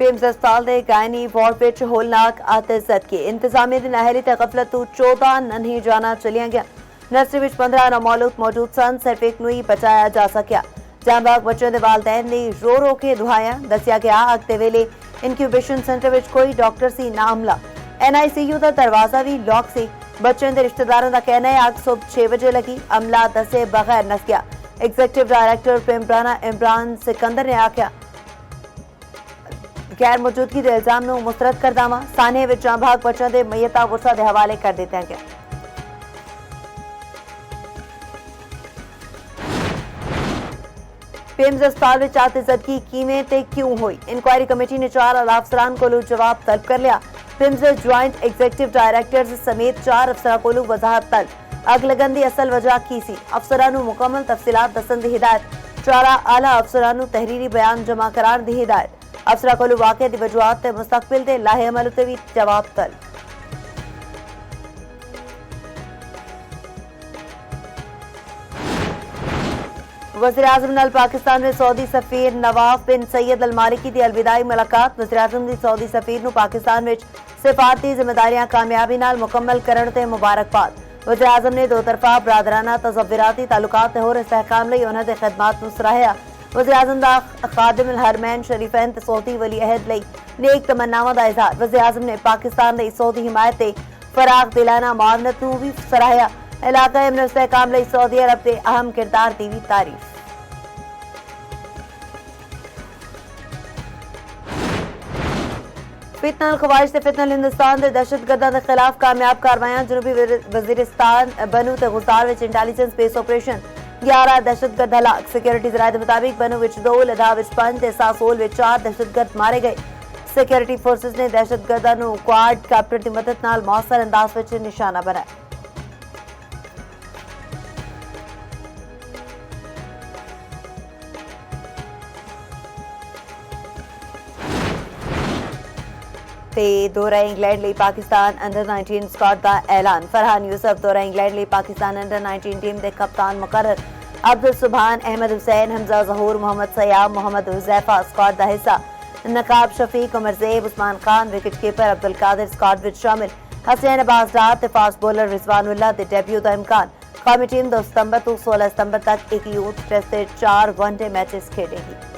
پیمز اسپتال دے گائنی وارڈ وچ ہولناک آتش کے انتظامیہ دے نااہلی تے غفلت تو 14 ننھی جانا چلیاں گیا. نرسری وچ 15 نامعلوم موجود سن. صرف ایک نو ہی بچایا جا سکیا. جاں باغ بچوں دے والدین نے رو رو کے دعائیاں. دسیا گیا اگتے ویلے انکیوبیشن سینٹر وچ کوئی ڈاکٹر سی نہ عملہ. NICU دا دروازہ بھی لاک سی. بچوں دے رشتہ داروں دا کہنا ہے اگ صبح 6 بجے لگی. عملہ دسے بغیر نس گیا. ایگزیکٹو ڈائریکٹر پیمبرانا عمران سکندر نے آکھیا غیر موجودگی دے الزام نو مسترد کر داواں. سانحے وچ جاں بھاگ بچوں دے میتاں ورثہ دے حوالے کر دتا گیا. پیمز اسپتال وچ آتشزدگی کیویں تے کیوں ہوئی؟ انکوائری کمیٹی نے 4 اعلیٰ افسران کولو جواب طلب کر لیا. پیمز جوائنٹ ایگزیکٹو ڈائریکٹرز سمیت 4 افسراں کولو وضاحت طلب. اگ لگن دی اصل وجہ کی سی؟ افسران نو مکمل تفصیلات دسن دی ہدایت. 4 اعلیٰ افسران نو تحریری بیان جمع کران دی ہدایت. افسراں کولو واقعے دی وجوہات تے مستقبل دے لاہے عمل تے بھی جواب طلب. وزیراعظم نال پاکستان میں سعودی سفیر نواف بن سید المالکی دی الوداعی ملاقات. وزیراعظم دی سعودی سفیر نو پاکستان وچ سفارتی ذمہ داریاں کامیابی نال مکمل کرن تے مبارکباد. وزیراعظم نے دو طرفہ برادرانہ تصوراتی تعلقات تے ہور استحکام لئی انہاں دے خدمات نو سراہیا. وزیراعظم دا خادم الحرمین شریفین تے سعودی ولی عہد لئی نیک تمناواں دا اظہار. وزیراعظم نے پاکستان لئی سعودی حمایت تے فراغ دلانہ معاونت نو بھی سراہیا. علاقہ امن و استحکام لئی سعودی عرب تے اہم کردار دی بھی تعریف. فتنہ الخواہش تے فتنہ ہندوستان دے دہشت گرداں دے خلاف کامیاب کاروائیاں. جنوبی وزیرستان بنو تے غزار وچ انٹیلیجنس بیس آپریشن. 11 دہشت گرد ہلاک. سیکیورٹی ذرائع دے مطابق بنو وچ 2، لدھا وچ 5 تے ساسول وچ 4 دہشت گرد مارے گئے. سیکیورٹی فورسز نے دہشت گرداں نو کوارڈ کاپٹر دی مدد نال مؤثر انداز وچ نشانہ بنایا. تے دورہ انگلینڈ لئی پاکستان انڈر 19 سکواڈ دا اعلان. فرحان یوسف دورہ انگلینڈ لئی پاکستان انڈر 19 ٹیم دے کپتان مقرر. عبدالسبحان، احمد حسین، حمزہ ظہور، محمد سیام، محمد حذیفہ سکواڈ دا حصہ. نقاب Shafiq, Umar Zeb, Usman Khan, wicket keeper Abdul Qadir squad وچ شامل. حسین عباس ڈار تے فاسٹ بولر رضوان اللہ دے ڈیبیو دا امکان. قومی ٹیم 2 ستمبر تو 16 ستمبر تک ایک یوتھ ٹیسٹ تے 4 ون ڈے میچز کھیڈے گی.